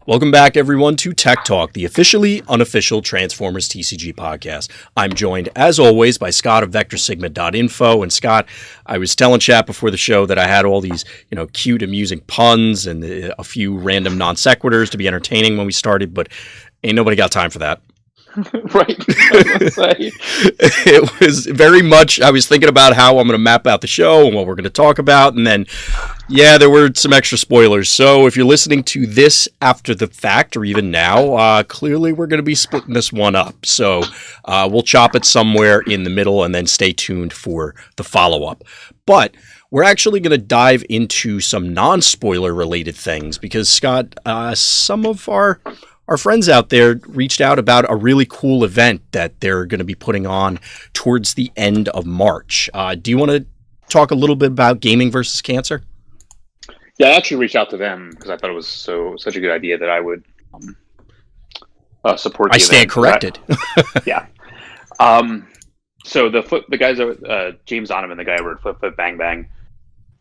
Welcome back, everyone, to Tech Talk, the officially unofficial Transformers TCG podcast. I'm joined, as always, by Scott of VectorSigma.info. And Scott, I was telling chat before the show that I had all these, cute, amusing puns and a few random non sequiturs to be entertaining when we started, but ain't nobody got time for that. Right. It was very much, I was thinking about how I'm going to map out the show and what we're going to talk about. And then, there were some extra spoilers. So if you're listening to this after the fact or even now, clearly we're going to be splitting this one up. So we'll chop it somewhere in the middle and then stay tuned for the follow-up. But we're actually going to dive into some non-spoiler related things because, Scott, some of our friends out there reached out about a really cool event that they're going to be putting on towards the end of March. Do you want to talk a little bit about Gaming versus Cancer? Yeah, I actually reached out to them because I thought it was such a good idea that I would support the event. I stand corrected. Yeah. So the guys, James Zonovan, the guy over at Flip Flip Bang Bang,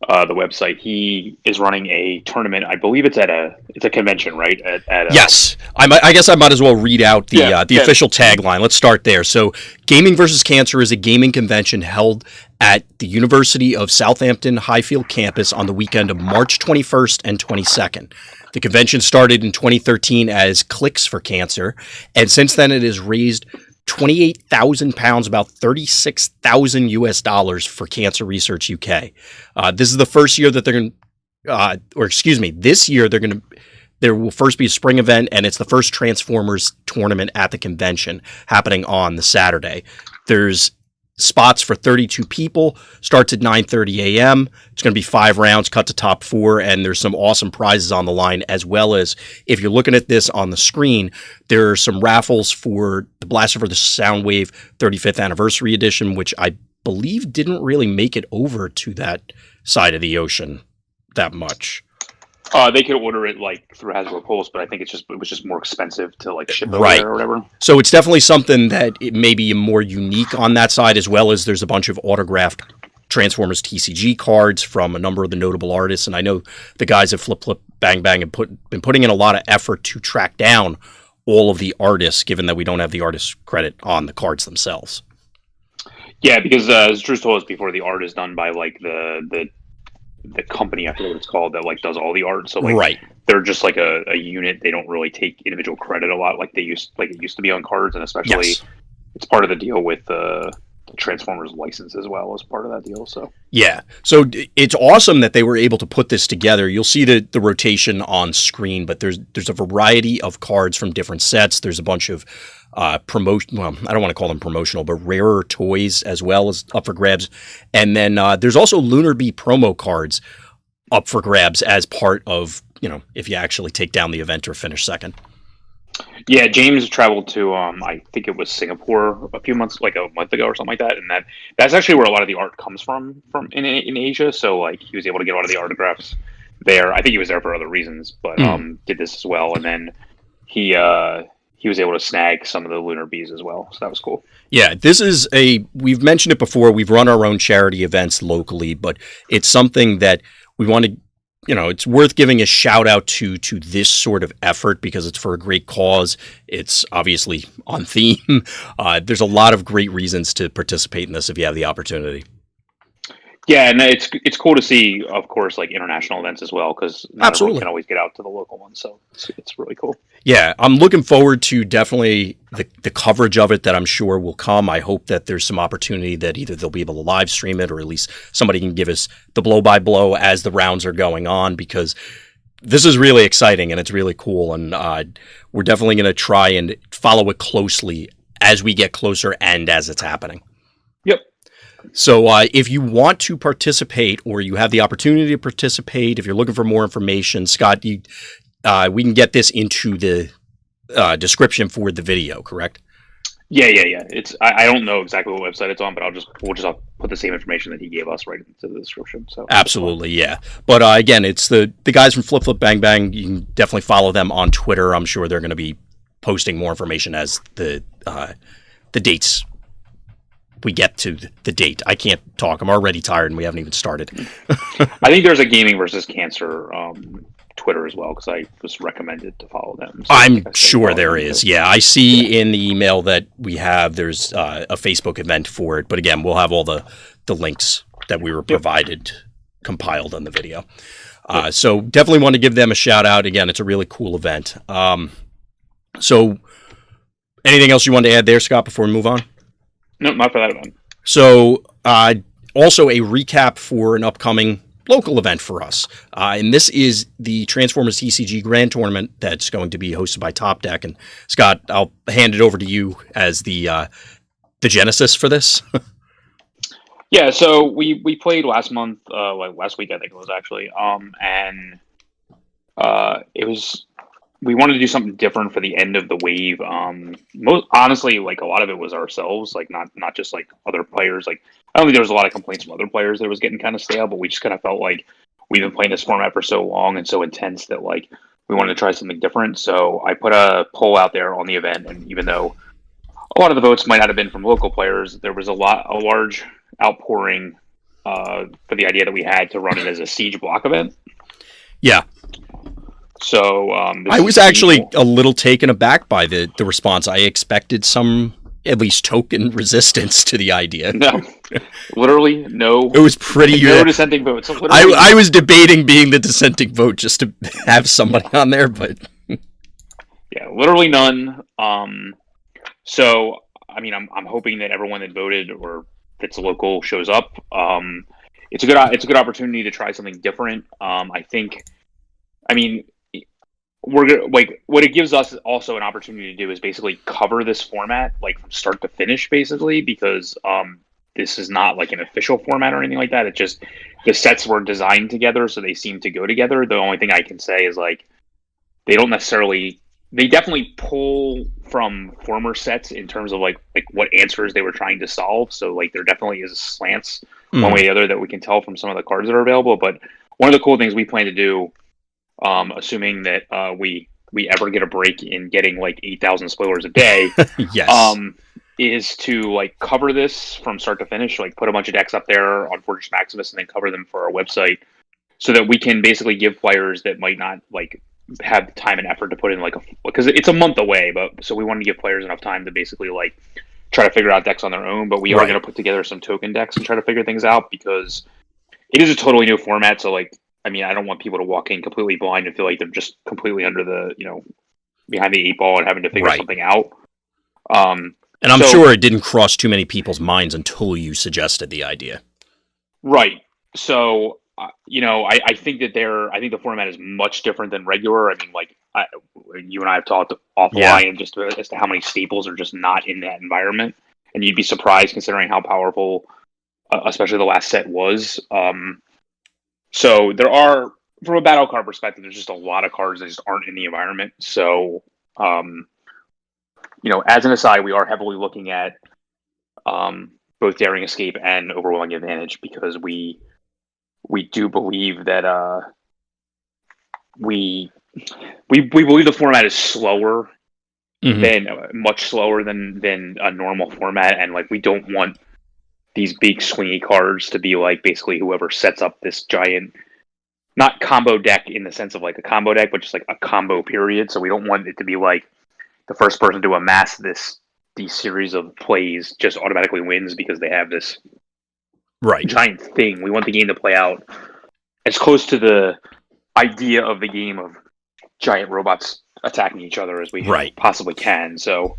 the website, he is running a tournament. I believe it's a convention, right? Yes. I guess I might as well read out the official tagline. Let's start there. So Gaming versus Cancer is a gaming convention held at the University of Southampton Highfield campus on the weekend of March 21st and 22nd. The convention started in 2013 as Clicks for Cancer, and since then it has raised £28,000, about $36,000 US for Cancer Research UK. This is the first year that they're going this year there will first be a spring event, and it's the first Transformers tournament at the convention happening on the Saturday. There's spots for 32 people, starts at 9:30 a.m. It's going to be 5 rounds, cut to top 4, and there's some awesome prizes on the line, as well as, if you're looking at this on the screen, there are some raffles for the Blaster for the Soundwave 35th Anniversary Edition, which I believe didn't really make it over to that side of the ocean that much. They could order it through Hasbro Pulse, but I think it was just more expensive to ship over right there or whatever. So it's definitely something that it may be more unique on that side, as well as there's a bunch of autographed Transformers TCG cards from a number of the notable artists. And I know the guys at Flip Flip Bang Bang have been putting in a lot of effort to track down all of the artists, given that we don't have the artist credit on the cards themselves. Yeah, because as Drew told us before, the art is done by the company, I forget what it's called, that does all the art. So right. They're just a unit. They don't really take individual credit a lot like it used to be on cards, and especially it's part of the deal with the Transformers license as well as part of that deal. So it's awesome that they were able to put this together. You'll see the rotation on screen, but there's a variety of cards from different sets. There's a bunch of promotion. Well, I don't want to call them promotional, but rarer toys as well as up for grabs. And then there's also Lunar Bee promo cards up for grabs as part of, if you actually take down the event or finish second. Yeah, James traveled to I think it was Singapore a month ago or something like that, and that's actually where a lot of the art comes from in Asia. So he was able to get a lot of the autographs there. I think he was there for other reasons, but did this as well, and then he was able to snag some of the Lunar Bees as well. So that was cool. Yeah, we've mentioned it before, we've run our own charity events locally, but it's something that we want to, it's worth giving a shout out to this sort of effort because it's for a great cause. It's obviously on theme. There's a lot of great reasons to participate in this if you have the opportunity. Yeah, and it's cool to see, of course, international events as well, because not everyone can always get out to the local ones, so it's really cool. Yeah, I'm looking forward to definitely the coverage of it that I'm sure will come. I hope that there's some opportunity that either they'll be able to live stream it or at least somebody can give us the blow-by-blow as the rounds are going on, because this is really exciting and it's really cool, and we're definitely going to try and follow it closely as we get closer and as it's happening. Yep. So if you want to participate or you have the opportunity to participate, if you're looking for more information, Scott, we can get this into the description for the video, correct? Yeah. I don't know exactly what website it's on, but I'll put the same information that he gave us right into the description. So absolutely, yeah. But again, it's the guys from Flip Flip Bang Bang. You can definitely follow them on Twitter. I'm sure they're going to be posting more information as the dates. We get to the date. I can't talk. I'm already tired and we haven't even started. I think there's a Gaming versus Cancer Twitter as well, because I was recommended to follow them. So I'm sure there is. Yeah, I see in the email that we have, there's a Facebook event for it. But again, we'll have all the links that we were provided compiled on the video. So definitely want to give them a shout out. Again, it's a really cool event. So anything else you want to add there, Scott, before we move on? No, not for that event. So also a recap for an upcoming local event for us. And this is the Transformers TCG Grand Tournament that's going to be hosted by Top Deck. And Scott, I'll hand it over to you as the genesis for this. Yeah, so we played last month, last week I think it was actually, and it was, we wanted to do something different for the end of the wave. Most honestly, like a lot of it was ourselves, like not just like other players. Like I don't think there was a lot of complaints from other players that it was getting kind of stale, but we just kind of felt like we've been playing this format for so long and so intense that like we wanted to try something different. So I put a poll out there on the event, and even though a lot of the votes might not have been from local players, there was a large outpouring for the idea that we had to run it as a siege block event. Yeah. So I was actually a little taken aback by the response. I expected some at least token resistance to the idea. No, literally no. It was pretty no dissenting votes. So I was debating being the dissenting vote just to have somebody on there, but yeah, literally none. So I mean, I'm hoping that everyone that voted or that's local shows up. It's a good opportunity to try something different. I think, I mean, we're like what it gives us also an opportunity to do is basically cover this format like from start to finish, basically, because this is not like an official format or anything like that. It's just the sets were designed together, so they seem to go together. The only thing I can say is like they definitely pull from former sets in terms of like what answers they were trying to solve. So like there definitely is slants one way or the other that we can tell from some of the cards that are available. But one of the cool things we plan to do, assuming that we ever get a break in getting like 8,000 spoilers a day, yes, is to like cover this from start to finish, like put a bunch of decks up there on Fortress Maximus and then cover them for our website so that we can basically give players that might not like have time and effort to put in because it's a month away, but so we wanted to give players enough time to basically like try to figure out decks on their own. But we are going to put together some token decks and try to figure things out because it is a totally new format. So like, I mean, I don't want people to walk in completely blind and feel like they're just completely under the, behind the eight ball and having to figure something out. And I'm sure it didn't cross too many people's minds until you suggested the idea. Right. So, I think that I think the format is much different than regular. I mean, like you and I have talked offline just as to how many staples are just not in that environment, and you'd be surprised considering how powerful, especially the last set was. So there are, from a battle card perspective, there's just a lot of cards that just aren't in the environment. So, as an aside, we are heavily looking at both Daring Escape and Overwhelming Advantage because we do believe that we believe the format is slower than much slower than a normal format, and like we don't want these big swingy cards to be like basically whoever sets up this giant, not combo deck in the sense of like a combo deck, but just like a combo period. So we don't want it to be like the first person to amass these series of plays just automatically wins because they have this giant thing. We want the game to play out as close to the idea of the game of giant robots attacking each other as we possibly can. So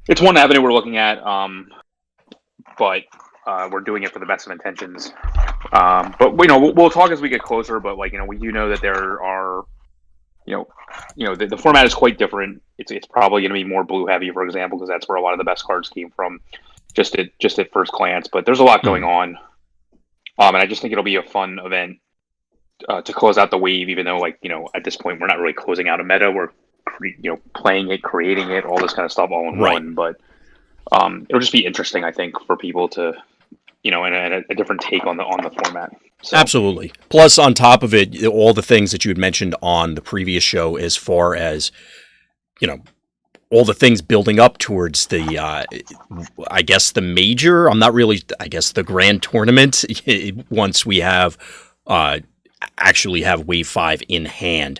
it's one avenue we're looking at, but we're doing it for the best of intentions. But we'll talk as we get closer. But like we do know that there are, the format is quite different. It's probably going to be more blue heavy, for example, because that's where a lot of the best cards came from. Just at first glance, but there's a lot going on, and I just think it'll be a fun event to close out the wave. Even though, at this point, we're not really closing out a meta. We're playing it, creating it, all this kind of stuff all in one. But it'll just be interesting, I think, for people to, and a different take on the format. So. Absolutely. Plus, on top of it, all the things that you had mentioned on the previous show, as far as all the things building up towards the, I guess the major, the grand tournament, once we have actually have Wave 5 in hand,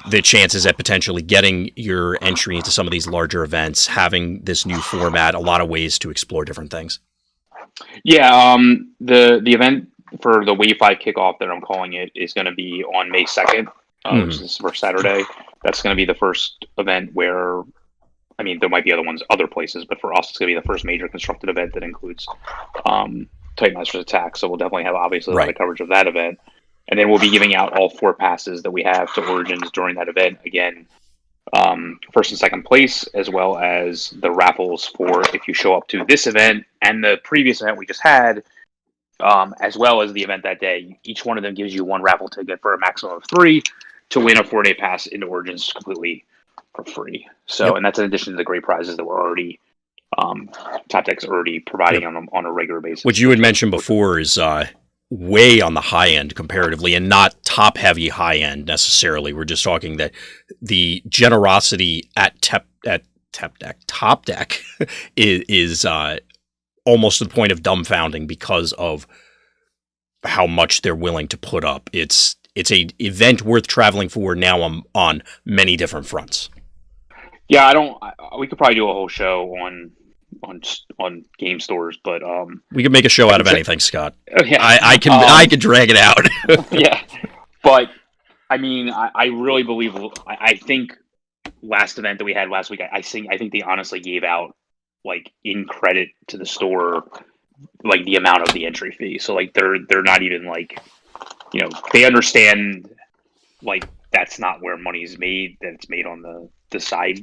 the chances at potentially getting your entry into some of these larger events, having this new format, a lot of ways to explore different things. Yeah, the event for the Wave 5 kickoff that I'm calling it is going to be on May 2nd, which is this first Saturday. That's going to be the first event where, I mean, there might be other places, but for us, it's going to be the first major constructed event that includes Titan Masters Attack. So we'll definitely have, obviously, a lot of coverage of that event. And then we'll be giving out all 4 passes that we have to Origins during that event. Again, first and second place, as well as the raffles for if you show up to this event and the previous event we just had, as well as the event that day. Each one of them gives you 1 raffle ticket for a maximum of 3 to win a 4-day pass into Origins completely for free. So, and that's in addition to the great prizes that we're already, Top Deck's already providing on a regular basis. Which you had mentioned before is way on the high end comparatively, and not top heavy high end necessarily. We're just talking that the generosity at Top Deck is almost to the point of dumbfounding because of how much they're willing to put up. It's a event worth traveling for now on many different fronts. Yeah, we could probably do a whole show on game stores, but we could make a show out of anything, Scott. Yeah. I can drag it out. Yeah, but I mean, I really believe. I think last event that we had last week, I think they honestly gave out, like, in credit to the store, like, the amount of the entry fee. So, like, they're not even, like, they understand, like, that's not where money's made. That it's made on the side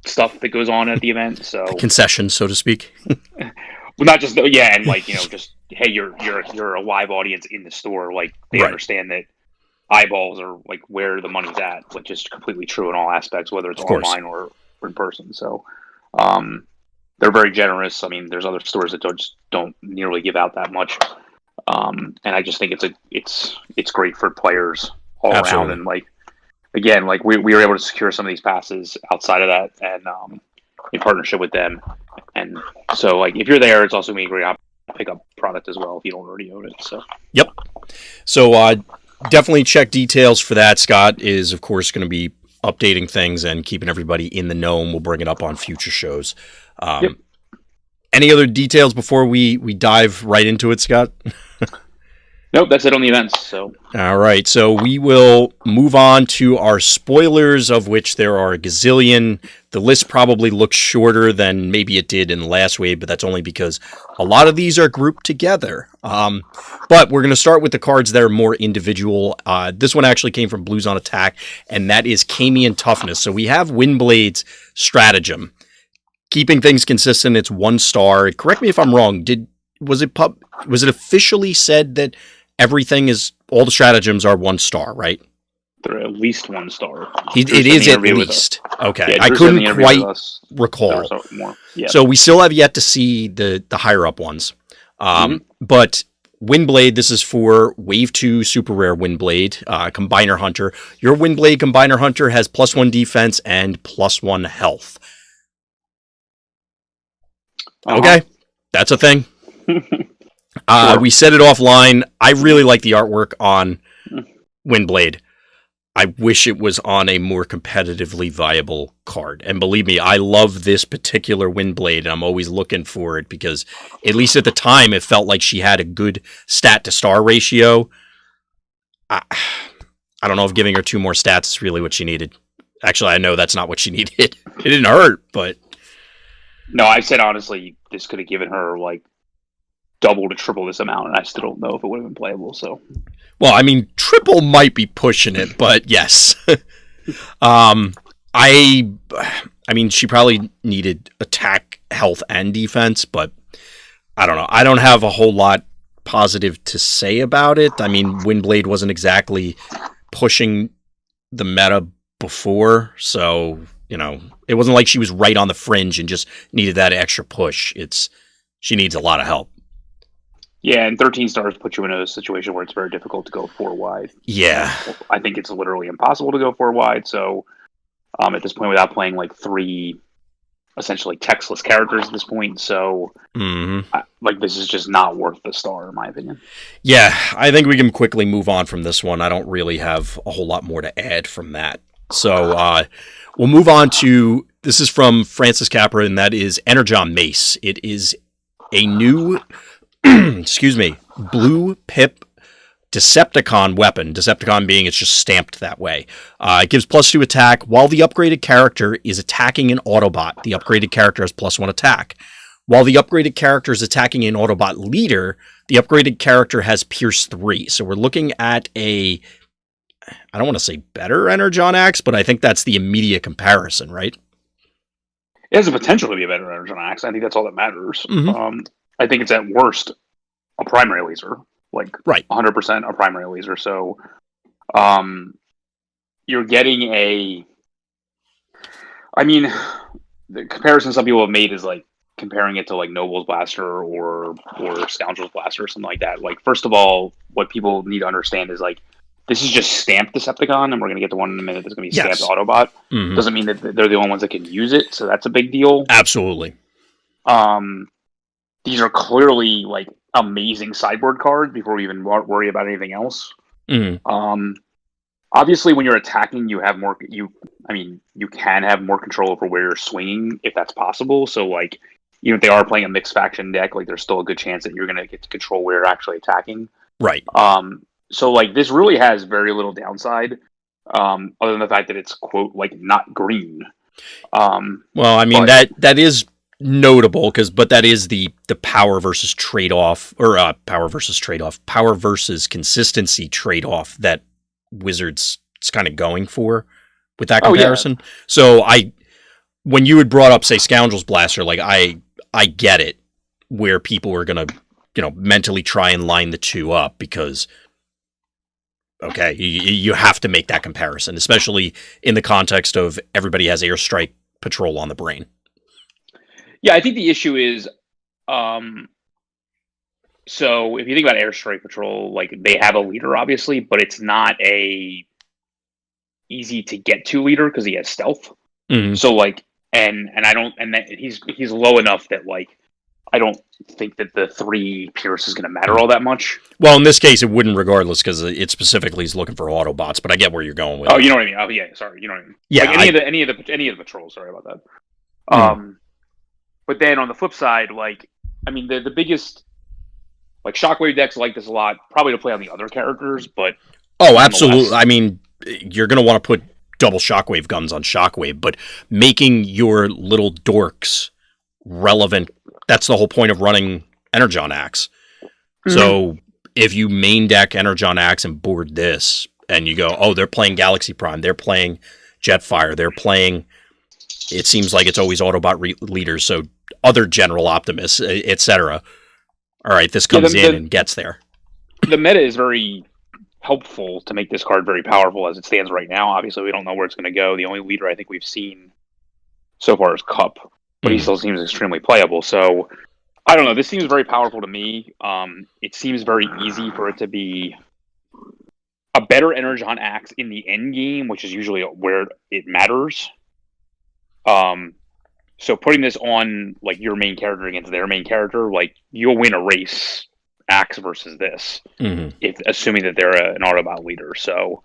stuff that goes on at the event. So concessions, so to speak. Well, not just and like, just, hey, you're a live audience in the store. Like, they understand that eyeballs are, like, where the money's at, which is completely true in all aspects, whether it's online or in person. So they're very generous. I mean, there's other stores that don't nearly give out that much. And I just think it's great for players all around. And, like, again, like, we were able to secure some of these passes outside of that, and in partnership with them. And so, like, if you're there, it's also going to be a great opportunity to pick up product as well if you don't already own it. So yep. So definitely check details for that. Scott is, of course, going to be updating things and keeping everybody in the know, and we'll bring it up on future shows. Any other details before we dive right into it, Scott? Nope, that's it on the events. So all right, so we will move on to our spoilers, of which there are a gazillion. The list probably looks shorter than maybe it did in the last wave, but that's only because a lot of these are grouped together. But we're going to start with the cards that are more individual. This one actually came from Blues on Attack, and that is Camian Toughness. So we have Windblade's Stratagem. Keeping things consistent, it's 1 star. Correct me if I'm wrong. Was it officially said that all the stratagems are 1 star, right? They're at least 1 star. It is at least. Okay. Yeah, I couldn't quite recall. So we still have yet to see the higher up ones. But Windblade, this is for Wave 2 Super Rare Windblade, Combiner Hunter. Your Windblade Combiner Hunter has +1 defense and +1 health. Okay. That's a thing. Sure. We said it offline. I really like the artwork on Windblade. I wish it was on a more competitively viable card. And believe me, I love this particular Windblade, and I'm always looking for it because, at least at the time, it felt like she had a good stat-to-star ratio. I don't know if giving her 2 more stats is really what she needed. Actually, I know that's not what she needed. It didn't hurt, but... No, I said, honestly, this could have given her, like, double to triple this amount, and I still don't know if it would have been playable. So, well, I mean, triple might be pushing it, but yes. I mean, she probably needed attack, health, and defense, but I don't know. I don't have a whole lot positive to say about it. I mean, Windblade wasn't exactly pushing the meta before, so, it wasn't like she was right on the fringe and just needed that extra push. She needs a lot of help. Yeah, and 13 stars put you in a situation where it's very difficult to go 4 wide. Yeah. I think it's literally impossible to go 4 wide, so at this point, without playing, like, 3 essentially textless characters at this point. So, this is just not worth the star, in my opinion. Yeah, I think we can quickly move on from this one. I don't really have a whole lot more to add from that. So we'll move on to, this is from Francis Capra, and that is Energon Mace. It is a new, blue pip Decepticon weapon. Decepticon being it's just stamped that way. It gives +2 attack. While the upgraded character is attacking an Autobot, the upgraded character has +1 attack. While the upgraded character is attacking an Autobot leader, the upgraded character has Pierce 3. So we're looking at I don't want to say better Energon Axe, but I think that's the immediate comparison, right? It has the potential to be a better Energon Axe. I think that's all that matters. Mm-hmm. I think it's at worst a primary laser. Right. 100% a primary laser. So, you're getting the comparison some people have made is comparing it to Noble's Blaster or Scoundrel's Blaster or something like that. First of all, what people need to understand is this is just stamped Decepticon, and we're going to get to one in a minute that's going to be stamped Autobot. Mm-hmm. Doesn't mean that they're the only ones that can use it, so that's a big deal. Absolutely. These are clearly amazing sideboard cards before we even worry about anything else. Mm-hmm. Obviously, when you're attacking, you have more. You can have more control over where you're swinging if that's possible. So, even if they are playing a mixed faction deck, there's still a good chance that you're going to get to control where you're actually attacking. Right. So, this really has very little downside, other than the fact that it's quote not green. That is notable but that is the power versus trade-off, or power versus consistency trade-off that Wizards is kind of going for with that comparison. So when you had brought up, say, Scoundrel's Blaster, I get it, where people are going to mentally try and line the two up, because you have to make that comparison, especially in the context of everybody has Airstrike Patrol on the brain. Yeah, I think the issue is, so if you think about Airstrike Patrol, they have a leader, obviously, but it's not a easy to get to leader because he has stealth. Mm-hmm. So he's low enough that I don't think that the 3 Pierce is going to matter all that much. Well, in this case, it wouldn't, regardless, because it specifically is looking for Autobots. But I get where you're going with. Oh, you know what I mean? Oh, yeah. Sorry, you know what I mean? Yeah. Any of the patrols. Sorry about that. But then on the flip side, the biggest, Shockwave decks like this a lot, probably to play on the other characters, but absolutely. You're going to want to put double Shockwave guns on Shockwave, but making your little dorks relevant, that's the whole point of running Energon Axe. Mm-hmm. So if you main deck Energon Axe and board this, and you go, they're playing Galaxy Prime, they're playing Jetfire, they're playing, it seems like it's always Autobot leaders, so other General Optimists, etc. All right, this comes in and gets there. The meta is very helpful to make this card very powerful as it stands right now. Obviously, we don't know where it's going to go. The only leader I think we've seen so far is Cup, but he still seems extremely playable. So, I don't know. This seems very powerful to me. It seems very easy for it to be a better Energon Axe in the end game, which is usually where it matters. So putting this on your main character against their main character, you'll win a race Axe versus this, if assuming that they're an Autobot leader. So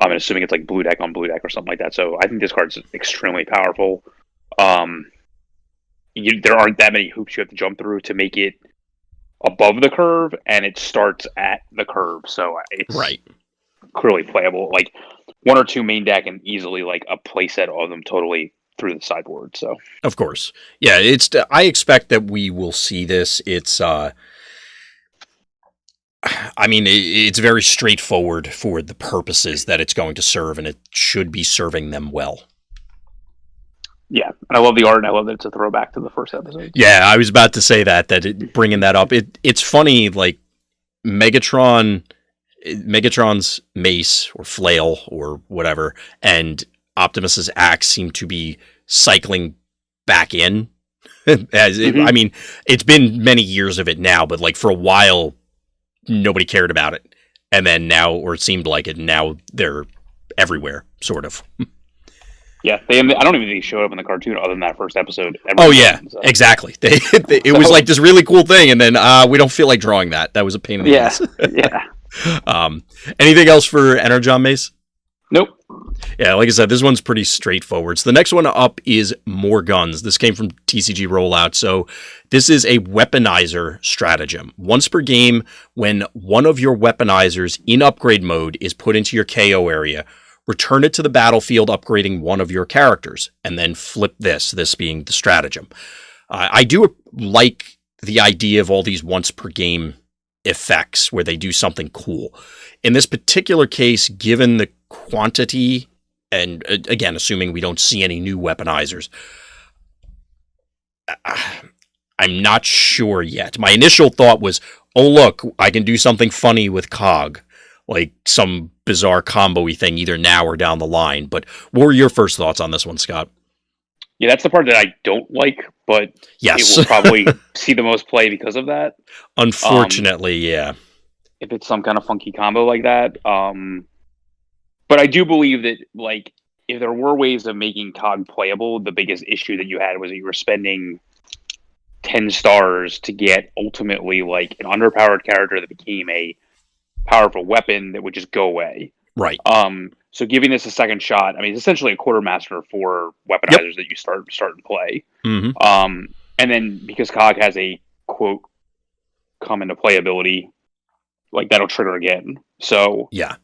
I'm assuming it's blue deck on blue deck or something like that. So I think this card's extremely powerful. There aren't that many hoops you have to jump through to make it above the curve, and it starts at the curve. So it's clearly playable. 1 or 2 main deck and easily a playset of them totally through the sideboard. So of course, yeah, I expect that we will see this. It's it's very straightforward for the purposes that it's going to serve, and it should be serving them well. Yeah, and I love the art, and I love that it's a throwback to the first episode. Yeah, I was about to say bringing that up. It's funny, Megatron's mace or flail or whatever, and Optimus's axe seem to be cycling back in. It's been many years of it now, but for a while, nobody cared about it. And then now, or it seemed like it, now they're everywhere, sort of. Yeah, I don't even think they showed up in the cartoon other than that first episode. Oh yeah, exactly. It was like this really cool thing, and then we don't feel like drawing that. That was a pain in the ass. Yeah. Anything else for Energon Mace? Nope. Yeah, like I said, this one's pretty straightforward. So the next one up is More Guns. This came from TCG Rollout. So this is a weaponizer stratagem. Once per game, when one of your weaponizers in upgrade mode is put into your KO area, return it to the battlefield, upgrading one of your characters, and then flip this being the stratagem. I do like the idea of all these once per game effects where they do something cool. In this particular case, given the quantity, and again, assuming we don't see any new weaponizers, I'm not sure yet. My initial thought was, oh look, I can do something funny with Cog, like some bizarre combo-y thing either now or down the line. But what were your first thoughts on this one, Scott? Yeah, that's the part that I don't like, but yes, it will probably see the most play because of that. Unfortunately, yeah. If it's some kind of funky combo like that. But I do believe that, like, if there were ways of making Cog playable, the biggest issue that you had was that you were spending 10 stars to get ultimately, like, an underpowered character that became a powerful weapon that would just go away. Right. So giving this a second shot, I mean, it's essentially a quartermaster for weaponizers that you start and play. Mm-hmm. And then because Cog has a, quote, come into playability, like, that'll trigger again. So yeah.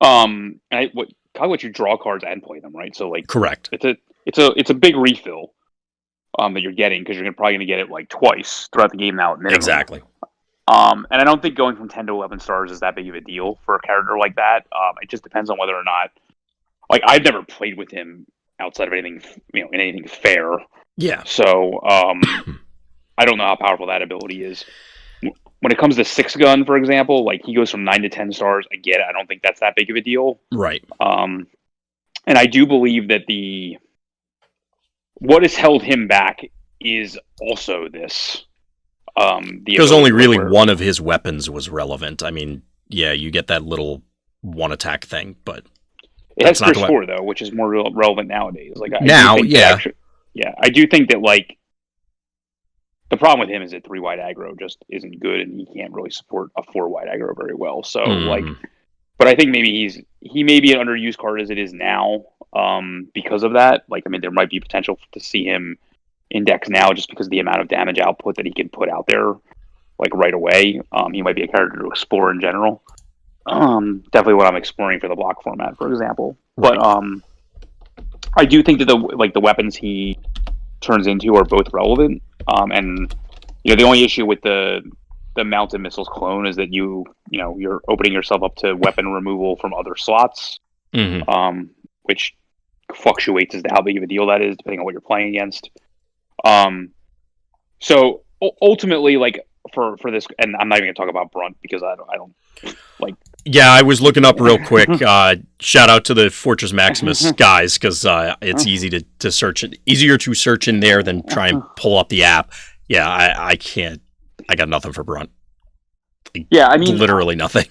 Cog lets you draw cards and play them, right? So, like, correct. It's a big refill that you're getting, because you're probably going to get it like twice throughout the game now. Minimum. Exactly. And I don't think going from 10 to 11 stars is that big of a deal for a character like that. It just depends on whether or not, like, I've never played with him outside of anything, in anything fair. Yeah. So I don't know how powerful that ability is. When it comes to 6-gun, for example, like, he goes from 9 to 10 stars. I get it. I don't think that's that big of a deal. Right. And I do believe that what has held him back is also this. Because only really one of his weapons was relevant. I mean, yeah, you get that little one attack thing, but it has Curse 4 though, which is more relevant nowadays. Like, yeah, I do think that, like, the problem with him is that 3-wide aggro just isn't good, and he can't really support a 4-wide aggro very well. So, like, but I think maybe he may be an underused card as it is now, because of that. Like, I mean, there might be potential to see him index now just because of the amount of damage output that he can put out there, like, right away. He might be a character to explore in general. Definitely what I'm exploring for the block format, for example. Right. But I do think that the weapons he turns into are both relevant. And the only issue with the mounted missiles clone is that you're opening yourself up to weapon removal from other slots, which fluctuates as to how big of a deal that is depending on what you're playing against. So ultimately, like, for this, and I'm not even gonna talk about Brunt because I don't like. Yeah, I was looking up real quick. Shout out to the Fortress Maximus guys, because it's easy to search it, easier to search in there than try and pull up the app. Yeah, I can't. I got nothing for Brunt. Yeah, I mean, literally nothing.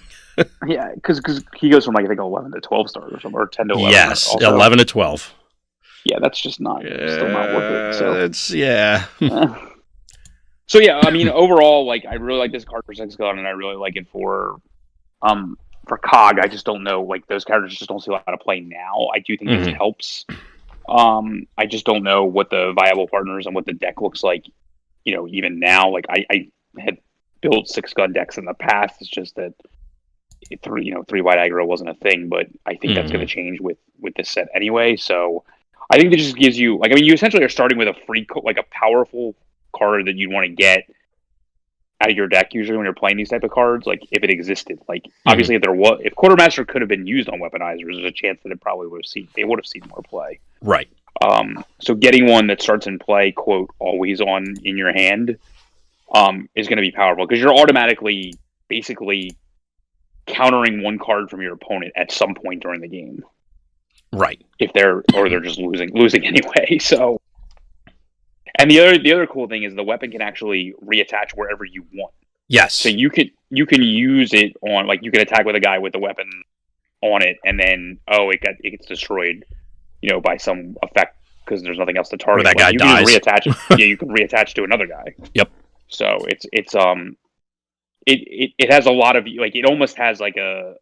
Yeah, because he goes from, like, I think 11 to 12 stars or something, or 10 to 11. Yes, also. 11 to 12. Yeah, that's just still not worth it. So it's So yeah, I mean, overall, like, I really like this card for 6-gun, and I really like it for Cog. I just don't know, like, those characters just don't see a lot of play now. I do think this helps. I just don't know what the viable partners and what the deck looks like, even now. Like, I had built 6-gun decks in the past. It's just that 3-wide aggro wasn't a thing, but I think that's going to change with this set anyway. So I think that just gives you, like, I mean, you essentially are starting with a free, like, a powerful card that you'd want to get out of your deck usually when you're playing these type of cards, like, if it existed. Like, obviously, if Quartermaster could have been used on weaponizers, there's a chance that they would have seen more play. Right. So getting one that starts in play, quote, always on in your hand, is going to be powerful, because you're automatically basically countering one card from your opponent at some point during the game. Right. If they're just losing anyway. So, and the other cool thing is the weapon can actually reattach wherever you want. Yes. So you can use it on, like, you can attack with a guy with the weapon on it, and then it gets destroyed by some effect because there's nothing else to target. Or that guy you dies. Can reattach it. Yeah, you can reattach to another guy. Yep. So it has a lot of it almost has like a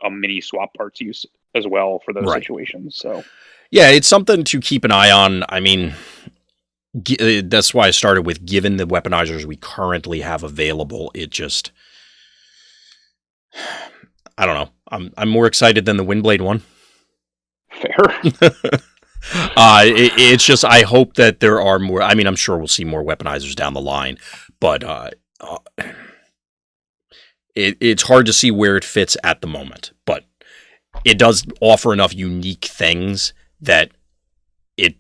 mini swap parts use as well for those situations. So yeah, it's something to keep an eye on. I mean, that's why I started with, given the weaponizers we currently have available, it just, I don't know. I'm more excited than the Windblade one. Fair. It's just, I hope that there are more. I mean, I'm sure we'll see more weaponizers down the line, but it's hard to see where it fits at the moment. But it does offer enough unique things that it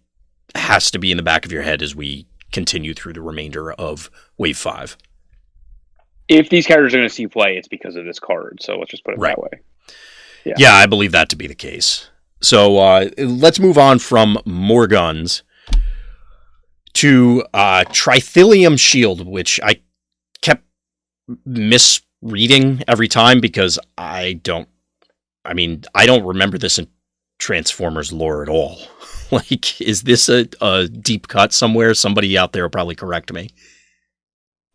has to be in the back of your head as we continue through the remainder of Wave 5. If these characters are going to see play, it's because of this card. So let's just put it that way. Yeah, I believe that to be the case. So let's move on from more guns to Phillium Shield, which I kept misreading every time because I don't remember this in Transformers lore at all. Like, is this a deep cut somewhere? Somebody out there will probably correct me.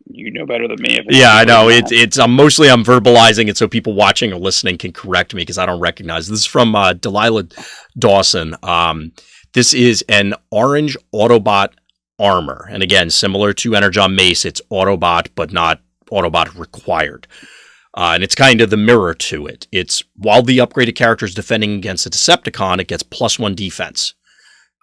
You know better than me. Yeah, I know. It's I'm verbalizing it so people watching or listening can correct me because I don't recognize. This is from Delilah Dawson. This is an orange Autobot armor. And again, similar to Energon Mace, it's Autobot, but not Autobot required. And it's kind of the mirror to it. It's, while the upgraded character is defending against a Decepticon, it gets +1 defense.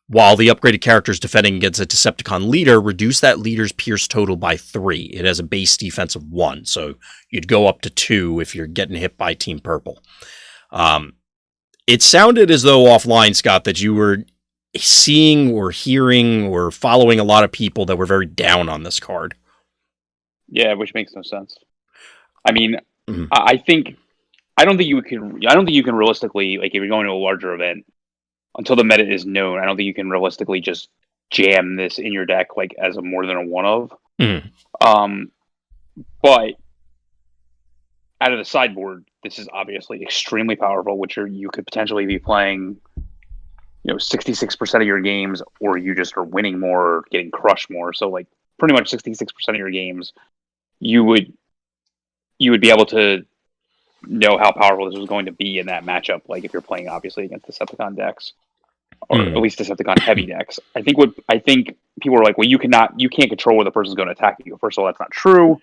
While the upgraded character is defending against a Decepticon leader, reduce that leader's pierce total by 3. It has a base defense of 1, so you'd go up to 2 if you're getting hit by Team Purple. It sounded as though offline, Scott, that you were seeing or hearing or following a lot of people that were very down on this card. Yeah, which makes no sense. I mean, I don't think you can realistically, like, if you're going to a larger event, until the meta is known, I don't think you can realistically just jam this in your deck like as a more than a one of. But out of the sideboard, this is obviously extremely powerful, which you could potentially be playing, 66% of your games, or you just are winning more or getting crushed more. So like pretty much 66% of your games, you would be able to know how powerful this was going to be in that matchup. Like if you're playing obviously against Decepticon decks, or at least Decepticon heavy decks. I think people are like, well, you can't control where the person's going to attack you. First of all, that's not true.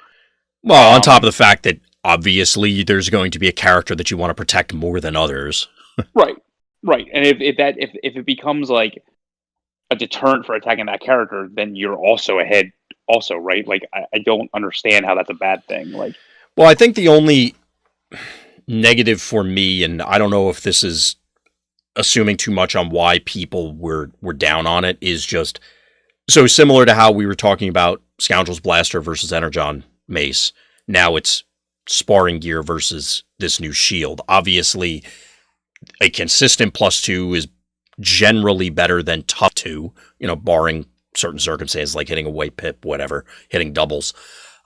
Well, on top of the fact that obviously there's going to be a character that you want to protect more than others. Right. And if it becomes like a deterrent for attacking that character, then you're also ahead. Also, right? Like I don't understand how that's a bad thing. Like, well, I think the only negative for me, and I don't know if this is assuming too much on why people were down on it, is just so similar to how we were talking about Scoundrel's Blaster versus Energon Mace. Now it's sparring gear versus this new shield. Obviously, a consistent +2 is generally better than tough 2, barring certain circumstances like hitting a white pip, whatever, hitting doubles.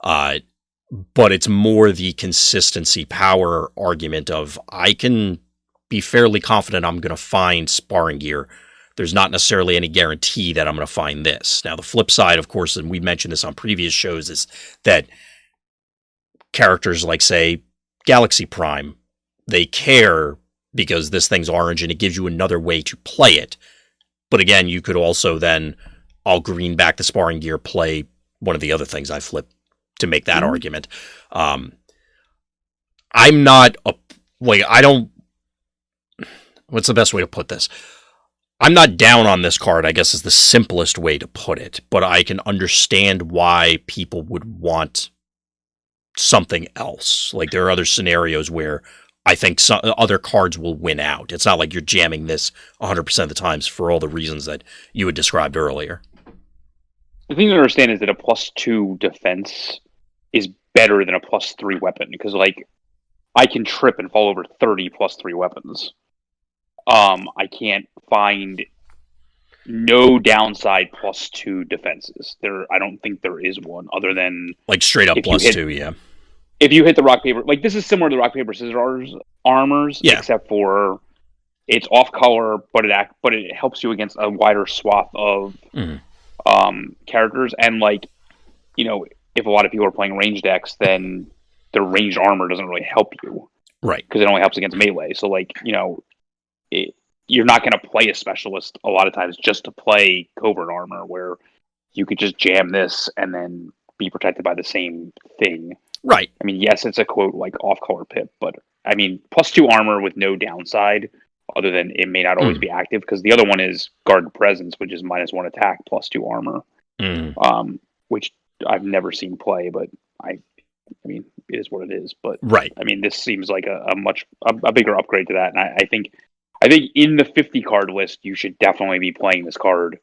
But it's more the consistency power argument of, I can be fairly confident I'm going to find sparring gear. There's not necessarily any guarantee that I'm going to find this. Now, the flip side, of course, and we mentioned this on previous shows, is that characters like, say, Galaxy Prime, they care because this thing's orange and it gives you another way to play it. But again, you could also then, I'll green back the sparring gear, play one of the other things I flip to make that argument. I'm not what's the best way to put this? I'm not down on this card, I guess is the simplest way to put it, but I can understand why people would want something else. Like, there are other scenarios where I think some other cards will win out. It's not like you're jamming this 100% of the times for all the reasons that you had described earlier. The thing to understand is that a +2 defense is better than a +3 weapon, because like I can trip and fall over 30 +3 weapons. I can't find no downside +2 defenses. I don't think there is one other than like straight up +2. Yeah. If you hit the rock paper, like this is similar to rock paper scissors armors, yeah. Except for it's off color, but it helps you against a wider swath of characters. And like, you know, if a lot of people are playing range decks, then the ranged armor doesn't really help you, right? Because it only helps against melee. So like, you know, you're not going to play a specialist a lot of times just to play covert armor, where you could just jam this and then be protected by the same thing. Right. I mean, yes, it's a quote like off-color pip, but I mean, +2 armor with no downside, other than it may not always be active, because the other one is guard presence, which is -1 attack, +2 armor, which I've never seen play, but I mean, it is what it is. But right. I mean, this seems like a bigger upgrade to that, and I think in the 50 card list, you should definitely be playing this card.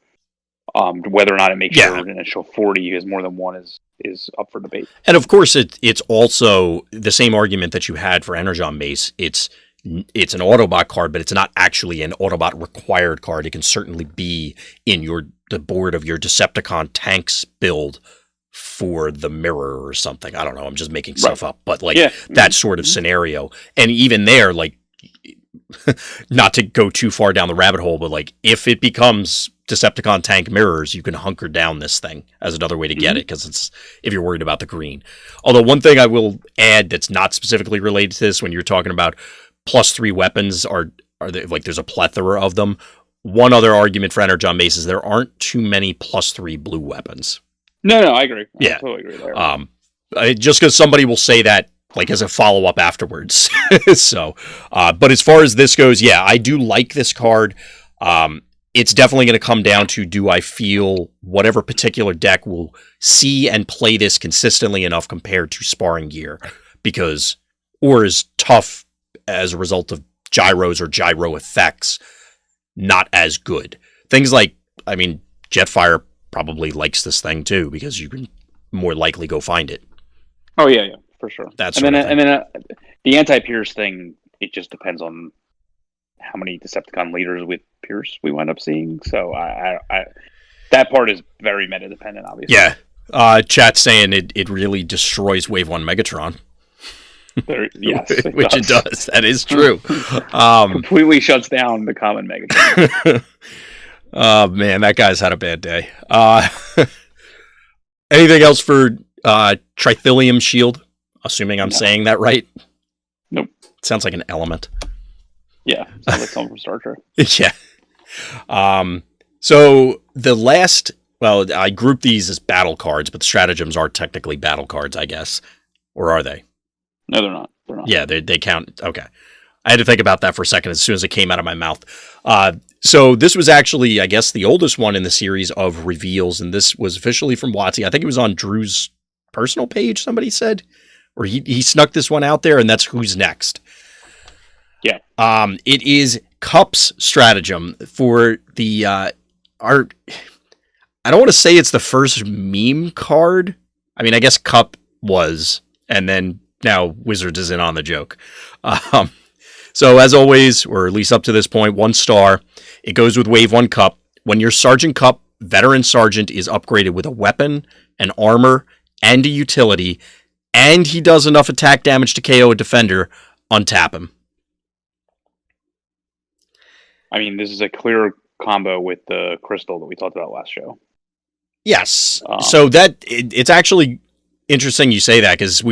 Whether or not it makes your initial 40 is more than one is up for debate. And of course, it's also the same argument that you had for Energon Mace. It's an Autobot card, but it's not actually an Autobot required card. It can certainly be in the board of your Decepticon tanks build for the mirror or something. I don't know. I'm just making stuff up, but like that sort of scenario. And even there, like, not to go too far down the rabbit hole, but like if it becomes Decepticon tank mirrors, you can hunker down this thing as another way to get it, because it's if you're worried about the green. Although one thing I will add that's not specifically related to this, when you're talking about +3 weapons, are there, like, there's a plethora of them. One other argument for Energon Mace is there aren't too many +3 blue weapons. No, I agree. I totally agree there. Just because somebody will say that, like, as a follow-up afterwards. So, but as far as this goes, yeah, I do like this card. It's definitely going to come down to, do I feel whatever particular deck will see and play this consistently enough compared to sparring gear, or is tough as a result of gyros or gyro effects not as good. Things like, I mean, Jetfire probably likes this thing too, because you can more likely go find it. Oh yeah, for sure. And then the anti-Pierce thing, it just depends on how many Decepticon leaders with Pierce we wind up seeing. So I that part is very meta dependent, obviously. Yeah. Chat's saying it really destroys Wave 1 Megatron. Yes, which it does. That is true. Completely shuts down the common Megatron. Oh man, that guy's had a bad day. Anything else for Phillium Shield? Assuming I'm saying that right. Nope. Sounds like an element. Yeah, sounds like something from Star Trek. Yeah. So the last, well, I group these as battle cards, but the stratagems are technically battle cards, I guess. Or are they? No, they're not. They're not. Yeah, they count. Okay. I had to think about that for a second as soon as it came out of my mouth. So this was actually, I guess, the oldest one in the series of reveals, and this was officially from WotC. I think it was on Drew's personal page, somebody said. Or he snuck this one out there, and that's Who's Next. Yeah. It is Cup's Stratagem for the art. I don't want to say it's the first meme card. I mean, I guess Cup was, and then now Wizards is in on the joke. So as always, or at least up to this point, 1 star. It goes with Wave 1 Cup. When your Sergeant Cup Veteran Sergeant is upgraded with a weapon, an armor, and a utility, and he does enough attack damage to KO a defender, untap him. I mean, this is a clear combo with the crystal that we talked about last show. Yes. So it's actually interesting you say that, because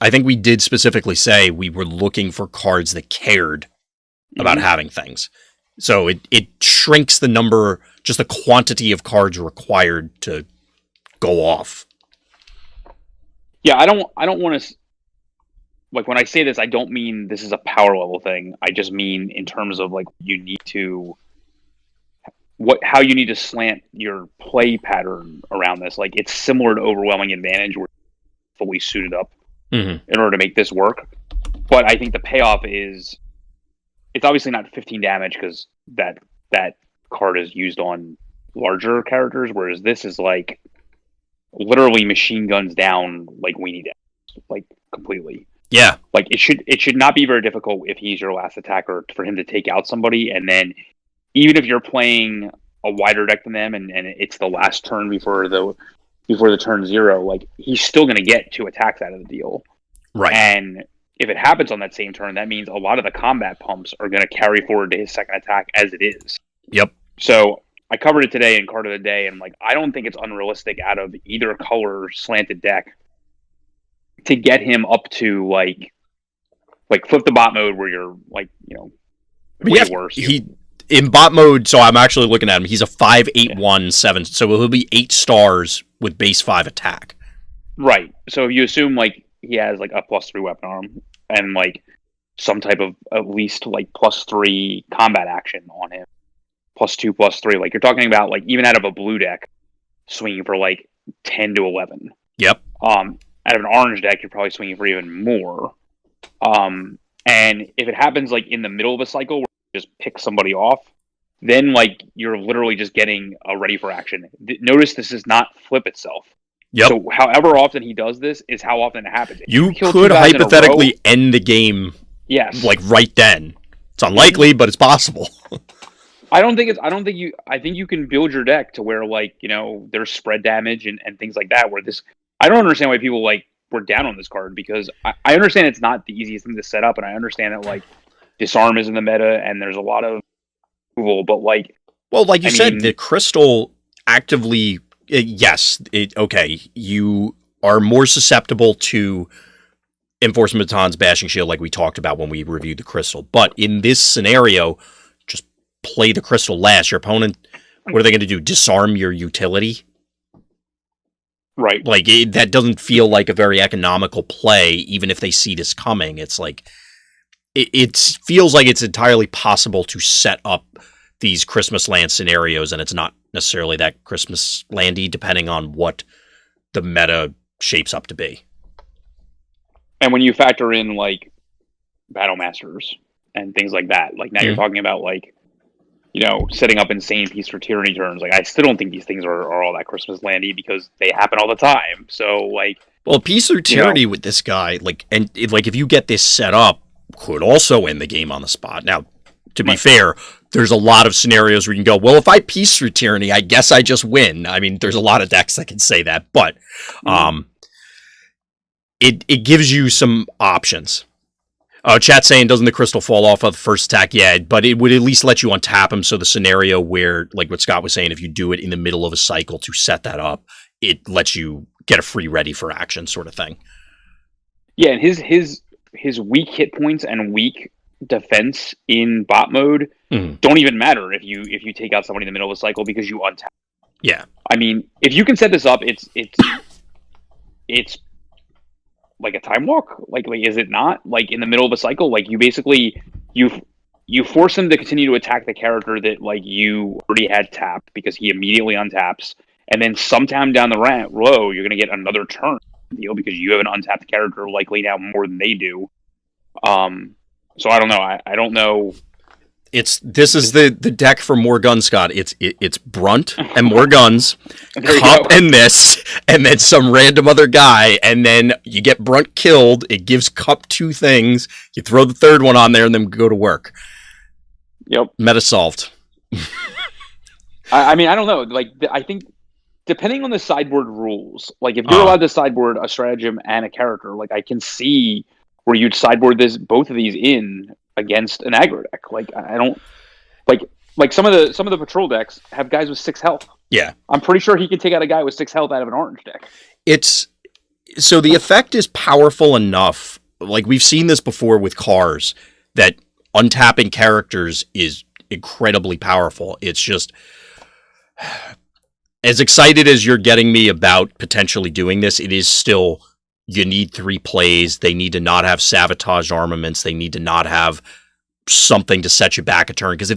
I think we did specifically say we were looking for cards that cared about having things. So it shrinks the number, just the quantity of cards required to go off. Yeah, I don't want to, like, when I say this, I don't mean this is a power level thing. I just mean in terms of, like, how you need to slant your play pattern around this. Like, it's similar to Overwhelming Advantage, where it's fully suited up in order to make this work. But I think the payoff is, it's obviously not 15 damage, because that card is used on larger characters, whereas this is like literally machine guns down, like, we need it, like, completely. Yeah. Like, it should not be very difficult if he's your last attacker for him to take out somebody, and then even if you're playing a wider deck than them and it's the last turn before the turn 0, like, he's still going to get 2 attacks out of the deal. Right. And if it happens on that same turn, that means a lot of the combat pumps are going to carry forward to his second attack as it is. Yep. So I covered it today in Card of the Day, and like I don't think it's unrealistic out of either color slanted deck to get him up to like flip the bot mode where you're like, way worse. In bot mode, so I'm actually looking at him. He's a 5/8/1/7, so he'll be 8 stars with base 5 attack. Right. So if you assume like he has like a +3 weapon arm and like some type of at least like +3 combat action on him, +2/+3, like you're talking about like even out of a blue deck, swinging for like 10 to 11. Yep. Out of an orange deck, you're probably swinging for even more. And if it happens like in the middle of a cycle where you just pick somebody off, then like you're literally just getting a ready for action. Notice this does not flip itself. Yep. So however often he does this is how often it happens. You could hypothetically end the game. Yes. Like right then. It's unlikely, but it's possible. I think you can build your deck to where like, there's spread damage and things like that where this, I don't understand why people like were down on this card because I understand it's not the easiest thing to set up and I understand that like disarm is in the meta and there's a lot of removal, but like, well, like you said, the crystal actively, okay, you are more susceptible to Enforcement Baton's Bashing Shield like we talked about when we reviewed the crystal. But in this scenario, just play the crystal last. Your opponent, what are they going to do? Disarm your utility? Right. Like, that doesn't feel like a very economical play, even if they see this coming. It's like, it feels like it's entirely possible to set up these Christmas land scenarios, and it's not necessarily that Christmas landy, depending on what the meta shapes up to be. And when you factor in, like, Battle Masters and things like that, like, now you're talking about, like, setting up insane Peace for Tyranny turns. Like, I still don't think these things are all that Christmas landy because they happen all the time. So, like... Well, Peace or Tyranny with this guy, if you get this set up, could also end the game on the spot. Now, to be fair, there's a lot of scenarios where you can go, well, if I Peace through Tyranny, I guess I just win. I mean, there's a lot of decks that can say that, but it gives you some options. Chat saying, doesn't the crystal fall off of the first attack? Yeah, but it would at least let you untap him. So the scenario where, like what Scott was saying, if you do it in the middle of a cycle to set that up, it lets you get a free ready for action sort of thing. Yeah, and his weak hit points and weak defense in bot mode don't even matter if you take out somebody in the middle of a cycle because you untap. Yeah. I mean, if you can set this up, it's like a time walk. Like is it not? Like in the middle of a cycle, like you basically you force him to continue to attack the character that like you already had tapped because he immediately untaps, and then sometime down the row you're gonna get another turn deal because you have an untapped character likely now more than they do. So I don't know. I don't know. This is the deck for more guns, Scott. It's Brunt and more guns, Cup and this, and then some random other guy, and then you get Brunt killed. It gives Cup 2 things. You throw the third one on there, and then go to work. Yep. Meta solved. I mean, I don't know. Like, I think depending on the sideboard rules, like if you're allowed to sideboard a stratagem and a character, like I can see where you'd sideboard both of these in against an aggro deck. Like I don't like some of the patrol decks have guys with 6 health. Yeah. I'm pretty sure he can take out a guy with 6 health out of an orange deck. So the effect is powerful enough. Like we've seen this before with cars, that untapping characters is incredibly powerful. It's just as excited as you're getting me about potentially doing this, it is still, you need 3 plays. They need to not have sabotaged armaments. They need to not have something to set you back a turn. Because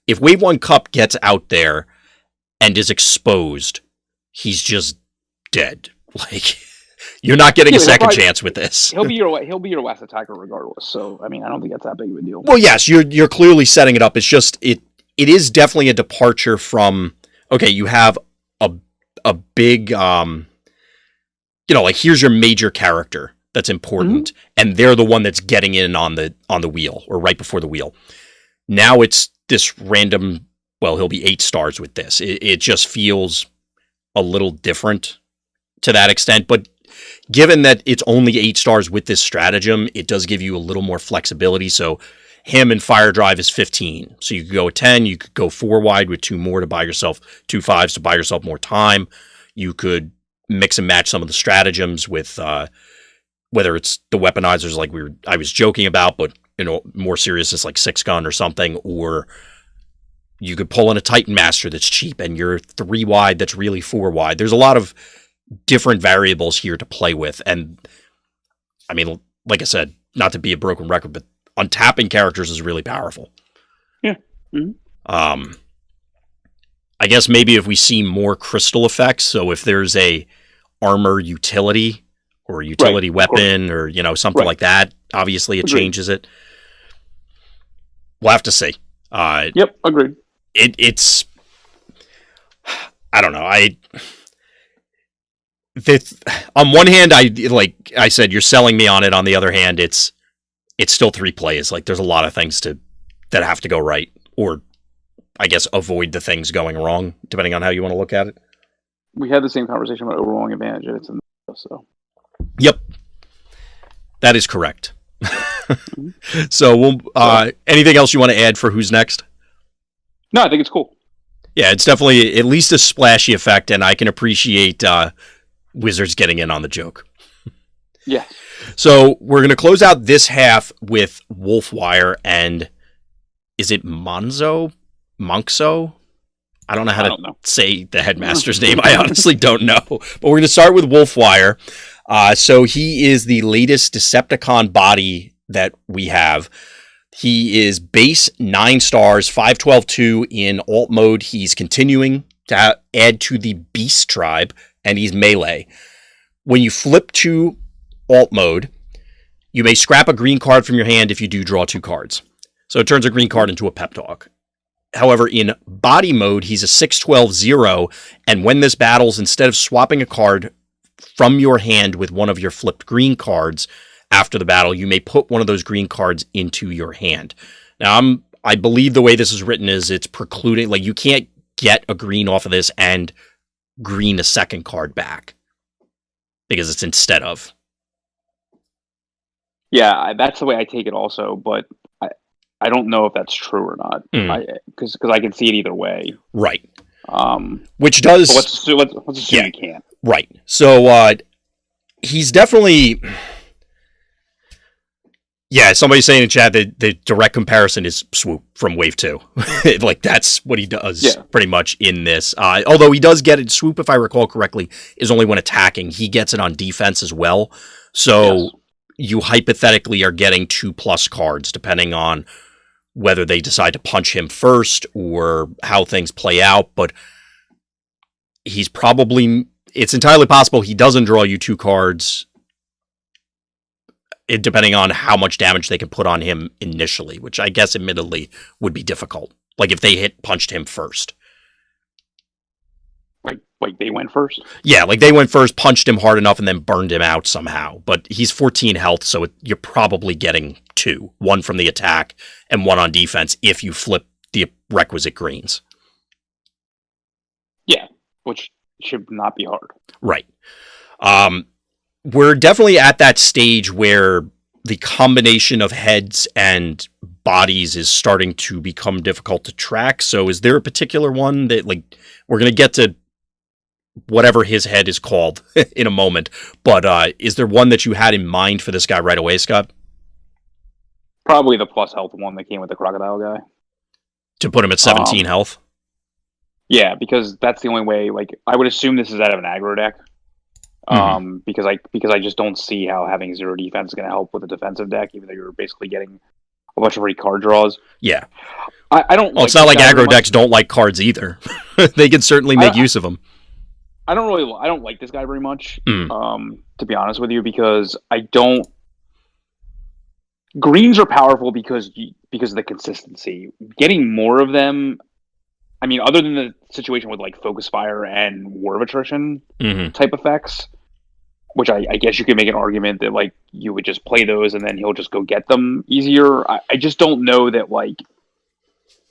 if Wave 1 Cup gets out there and is exposed, he's just dead. Like, you're not getting a second chance with this. He'll be your last attacker regardless. So, I mean, I don't think that's that big of a deal. Well, yes, you're clearly setting it up. It's just, it is definitely a departure from, okay, you have a big... like here's your major character that's important, and they're the one that's getting in on the wheel or right before the wheel. Now it's this random. Well, he'll be 8 stars with this. It just feels a little different to that extent. But given that it's only 8 stars with this stratagem, it does give you a little more flexibility. So him and Fire Drive is 15. So you could go 10, you could go 4 wide with 2 more to buy yourself 2 5s to buy yourself more time. You could mix and match some of the stratagems with whether it's the weaponizers like I was joking about, but more seriousness like 6-gun or something, or you could pull in a Titan Master that's cheap and you're 3 wide that's really 4 wide. There's a lot of different variables here to play with. And I mean, like I said, not to be a broken record, but untapping characters is really powerful. Yeah. Mm-hmm. I guess maybe if we see more crystal effects, so if there's a armor utility or a utility weapon or, something like that, obviously it changes it. We'll have to see. Yep, agreed. It's I don't know. On one hand, like I said, you're selling me on it. On the other hand, it's still 3 plays. Like there's a lot of things that have to go right, or I guess avoid the things going wrong, depending on how you want to look at it. We had the same conversation about overwhelming advantage, and it's in the so. Yep, that is correct. So we'll. Anything else you want to add for who's next? No, I think it's cool. Yeah, it's definitely at least a splashy effect, and I can appreciate Wizards getting in on the joke. Yeah. So we're going to close out this half with Wolfwire, and is it Monxo? I don't know how to say the headmaster's name. I honestly don't know. But we're going to start with Wolfwire. So he is the latest Decepticon body that we have. He is base 9 stars, 5/12/2 in alt mode. He's continuing to add to the Beast tribe, and he's melee. When you flip to alt mode, you may scrap a green card from your hand if you do draw 2 cards. So it turns a green card into a pep talk. However, in body mode, he's a 6/12/0, and when this battles, instead of swapping a card from your hand with one of your flipped green cards after the battle, you may put one of those green cards into your hand. Now, I believe the way this is written is it's precluding, like you can't get a green off of this and green a second card back because it's instead of. Yeah, that's the way I take it also, but I don't know if that's true or not, because I can see it either way. Right. Which does... Let's assume you can't. Right. So he's definitely... Yeah, somebody's saying in chat that the direct comparison is Swoop from Wave 2. Like, that's what he does pretty much in this. Although he does get it, Swoop, if I recall correctly, is only when attacking. He gets it on defense as well. So you hypothetically are getting 2+ cards, depending on whether they decide to punch him first or how things play out. But he's probably... It's entirely possible he doesn't draw you 2 cards, depending on how much damage they can put on him initially, which I guess admittedly would be difficult. Like if they punched him first. Like they went first? Yeah, like they went first, punched him hard enough, and then burned him out somehow. But he's 14 health, so you're probably getting 2. 1 from the attack and 1 on defense if you flip the requisite greens. Yeah, which should not be hard. Right. We're definitely at that stage where the combination of heads and bodies is starting to become difficult to track. So is there a particular one that, like, we're going to get to whatever his head is called in a moment, but is there one that you had in mind for this guy right away, Scott? Probably the plus health one that came with the crocodile guy. To put him at 17 health? Yeah, because that's the only way. Like, I would assume this is out of an aggro deck. Because I just don't see how having 0 defense is going to help with a defensive deck, even though you're basically getting a bunch of free card draws. Yeah, I don't. Well, it's not like aggro decks don't like cards either. They can certainly make use of them. I don't like this guy very much, to be honest with you, because I don't. Greens are powerful because of the consistency. Getting more of them, I mean, other than the situation with like Focus Fire and War of Attrition type effects, which I guess you could make an argument that like you would just play those and then he'll just go get them easier. I just don't know that like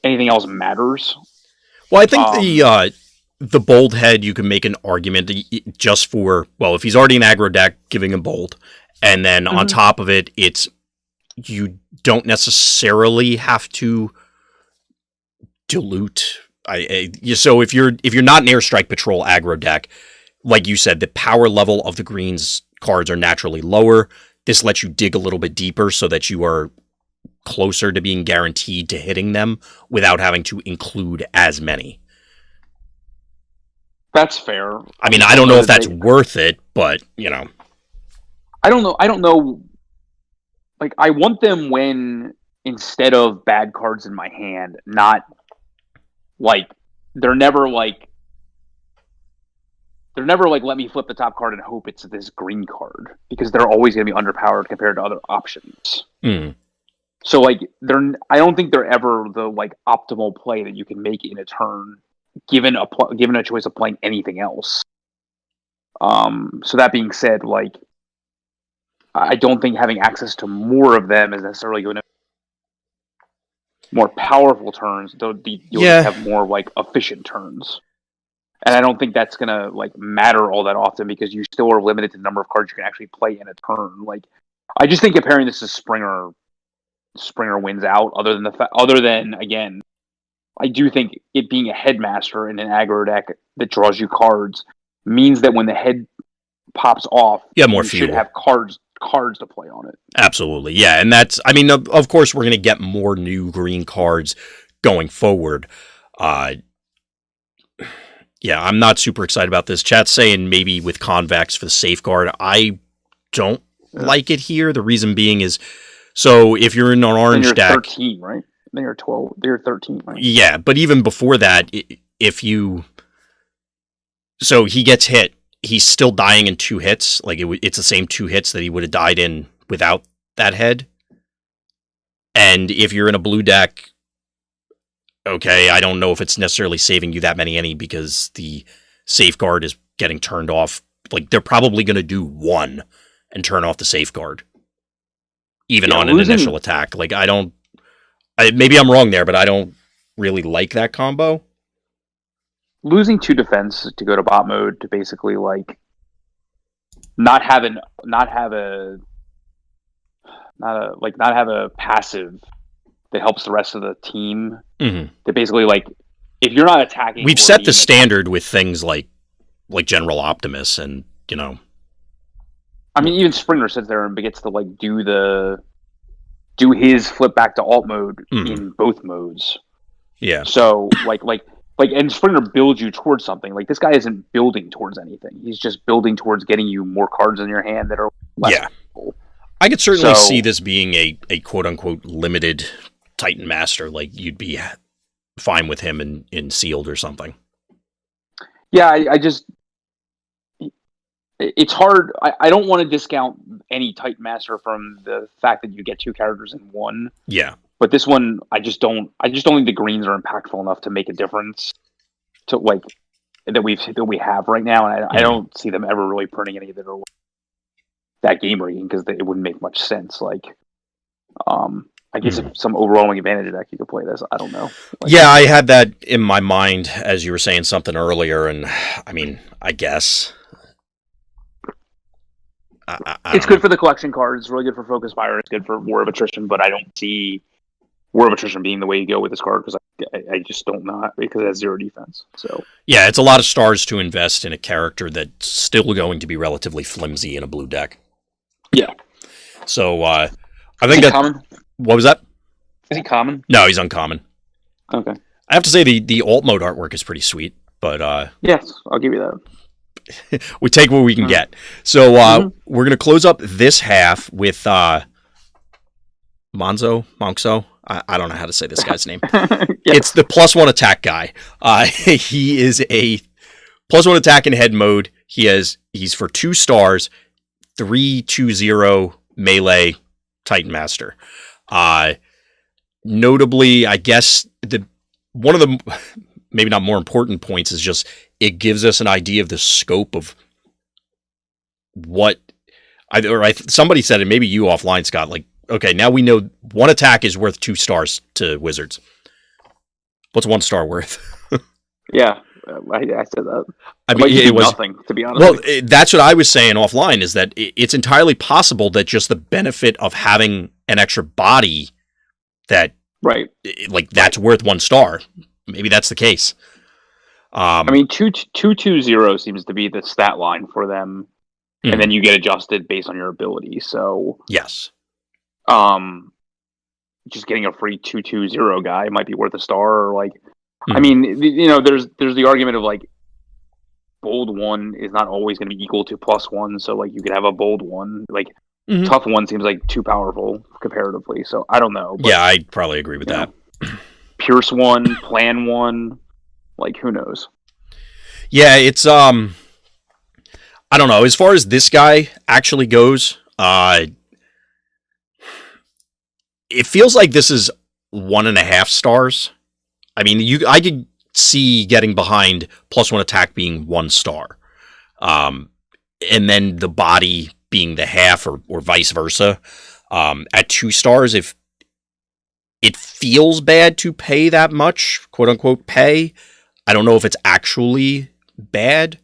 anything else matters. Well, I think the bold head, you can make an argument just for, well, if he's already an aggro deck, giving him bold. And then on top of it, you don't necessarily have to dilute. So if you're not an Airstrike Patrol aggro deck, like you said, the power level of the greens cards are naturally lower. This lets you dig a little bit deeper so that you are closer to being guaranteed to hitting them without having to include as many. That's fair. I mean, I don't know if that's worth it, but, you know. I don't know. Like, I want them when, instead of bad cards in my hand, not, like, they're never like, let me flip the top card and hope it's this green card, because they're always going to be underpowered compared to other options. So, like, I don't think they're ever the, like, optimal play that you can make in a turn, given a choice of playing anything else. So that being said, like, I don't think having access to more of them is necessarily going to more powerful turns. You'll have more, like, efficient turns. And I don't think that's going to, like, matter all that often, because you still are limited to the number of cards you can actually play in a turn. Like, I just think comparing this to Springer wins out, other than again, I do think it being a headmaster in an aggro deck that draws you cards means that when the head pops off, more you should have cards to play on it. Absolutely, yeah. And that's, I mean, of course we're going to get more new green cards going forward. Yeah, I'm not super excited about this. Chat's saying maybe with Convex for the safeguard. I don't like it here. The reason being is, so if you're in an orange deck... 13, right? Then you're 12. They're 13, right? Yeah, but even before that, if you... So he gets hit. He's still dying in 2 hits. Like, it's the same 2 hits that he would have died in without that head. And if you're in a blue deck... Okay, I don't know if it's necessarily saving you that many because the safeguard is getting turned off. Like, they're probably going to do 1 and turn off the safeguard, even on an initial attack. Like, maybe I'm wrong there, but I don't really like that combo. Losing 2 defense to go to bot mode to basically, like, not have a passive that helps the rest of the team. That basically, like, if you're not attacking, we've set the standard with things like General Optimus, and, you know, I mean, even Springer sits there and gets to, like, do his flip back to alt mode in both modes. Yeah. So like, and Springer builds you towards something. Like, this guy isn't building towards anything. He's just building towards getting you more cards in your hand that are less powerful. I could certainly see this being a quote unquote limited Titan Master. Like, you'd be fine with him in sealed or something. Yeah, I just, it's hard. I don't want to discount any Titan Master from the fact that you get 2 characters in one. Yeah. But this one, I just don't think the greens are impactful enough to make a difference to, like, that we have right now. And I don't see them ever really printing any that are that game rating, because it wouldn't make much sense. Like, I guess if some overwhelming advantage deck you could play this. I don't know. Like, yeah, I had that in my mind as you were saying something earlier, and I mean, I guess it's good for the collection cards. It's really good for Focus Fire. It's good for War of Attrition, but I don't see War of Attrition being the way you go with this card, because I just don't know, because it has 0 defense. So yeah, it's a lot of stars to invest in a character that's still going to be relatively flimsy in a blue deck. Yeah. So I think that common. What was that? Is he common? No, he's uncommon. Okay. I have to say the alt mode artwork is pretty sweet, but yes, I'll give you that. We take what we can get. So we're gonna close up this half with Monzo. I don't know how to say this guy's name. It's the +1 attack guy. He is a +1 attack in head mode. He's for 2 stars, 3/2/0 melee Titan Master. Notably, I guess one of the maybe not more important points is just it gives us an idea of the scope of what somebody said it, maybe you offline, Scott, like, okay, now we know 1 attack is worth 2 stars to Wizards. What's 1 star worth? Yeah. I said that. I mean, it was nothing, to be honest. Well, that's what I was saying offline, is that it's entirely possible that just the benefit of having an extra body that, right, like, that's worth 1 star. Maybe that's the case. I mean, 220 seems to be the stat line for them, and then you get adjusted based on your ability. So yes, just getting a free 220 guy might be worth 1 star. Or like, I mean, you know, there's the argument of like, bold 1 is not always going to be equal to +1. So like, you could have a bold 1, like tough 1 seems like too powerful comparatively. So I don't know. But, yeah, I'd probably agree with that. Pierce 1, plan 1. Like, who knows? Yeah, it's I don't know. As far as this guy actually goes, it feels like this is 1.5 stars. I mean, I could see getting behind +1 attack being 1 star, and then the body being the half, or vice versa. At 2 stars, if it feels bad to pay that much, quote unquote pay. I don't know if it's actually bad.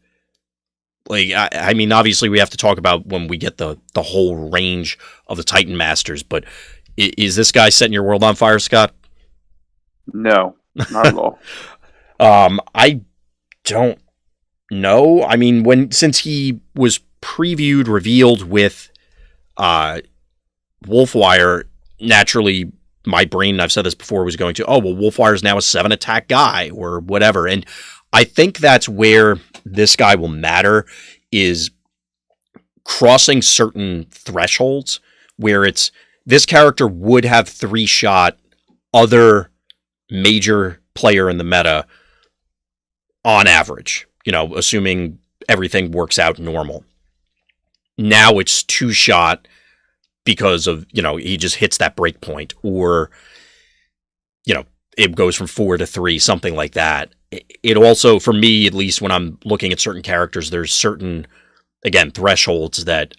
Like, I mean, obviously we have to talk about when we get the whole range of the Titan Masters, but is this guy setting your world on fire, Scott? No, not at all. I don't know. I mean, since he was previewed, revealed with Wolfwire, naturally my brain, I've said this before, was going to, oh, well, Wolfwire is now a 7 attack guy or whatever. And I think that's where this guy will matter, is crossing certain thresholds where this character would have 3-shot other major player in the meta on average, you know, assuming everything works out normal. Now it's 2-shot because of, you know, he just hits that break point, or, you know, it goes from 4 to 3, something like that. It also, for me, at least when I'm looking at certain characters, there's certain, again, thresholds that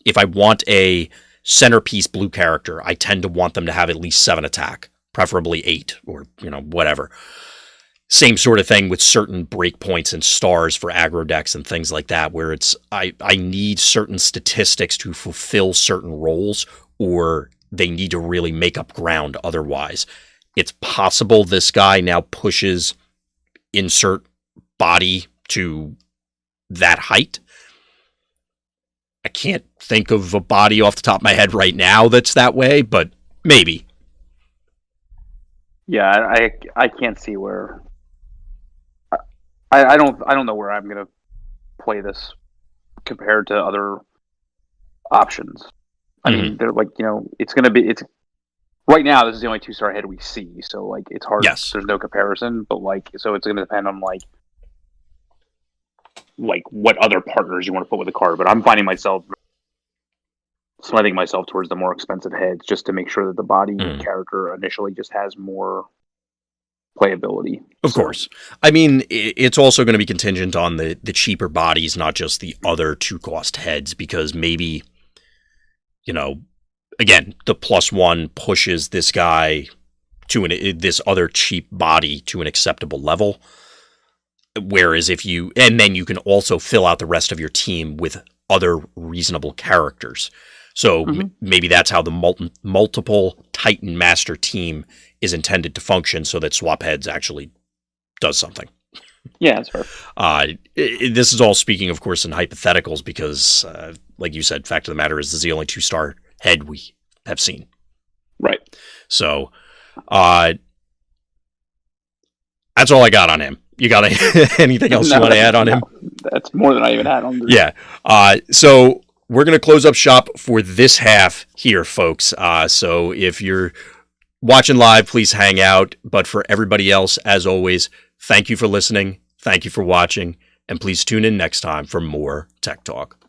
if I want a centerpiece blue character, I tend to want them to have at least 7 attack, preferably 8, or, you know, whatever. Same sort of thing with certain breakpoints and stars for aggro decks and things like that, where it's I need certain statistics to fulfill certain roles, or they need to really make up ground otherwise. It's possible this guy now pushes insert body to that height. I can't think of a body off the top of my head right now that's that way, but maybe. Yeah, I can't see where. I don't know where I'm gonna play this compared to other options. I mean, they're like, you know, it's right now. This is the only 2-star head we see, so like it's hard. Yes. There's no comparison, but like, so it's gonna depend on like what other partners you want to put with the card. But I'm finding myself sliding myself towards the more expensive heads just to make sure that the body character initially just has more playability. Of course. I mean, it's also going to be contingent on the cheaper bodies, not just the other 2-cost heads, because maybe, you know, again, the +1 pushes this guy to this other cheap body to an acceptable level. Whereas and then you can also fill out the rest of your team with other reasonable characters. So maybe that's how the multiple Titan Master team is intended to function, so that swap heads actually does something. Yeah, that's fair. This is all speaking, of course, in hypotheticals, because, like you said, fact of the matter is, this is the only 2-star head we have seen. Right. So, that's all I got on him. You got anything else you want to add on him? That's more than I even had on this. Yeah. So we're going to close up shop for this half here, folks. So if you're watching live, please hang out. But for everybody else, as always, thank you for listening. Thank you for watching. And please tune in next time for more Tech Talk.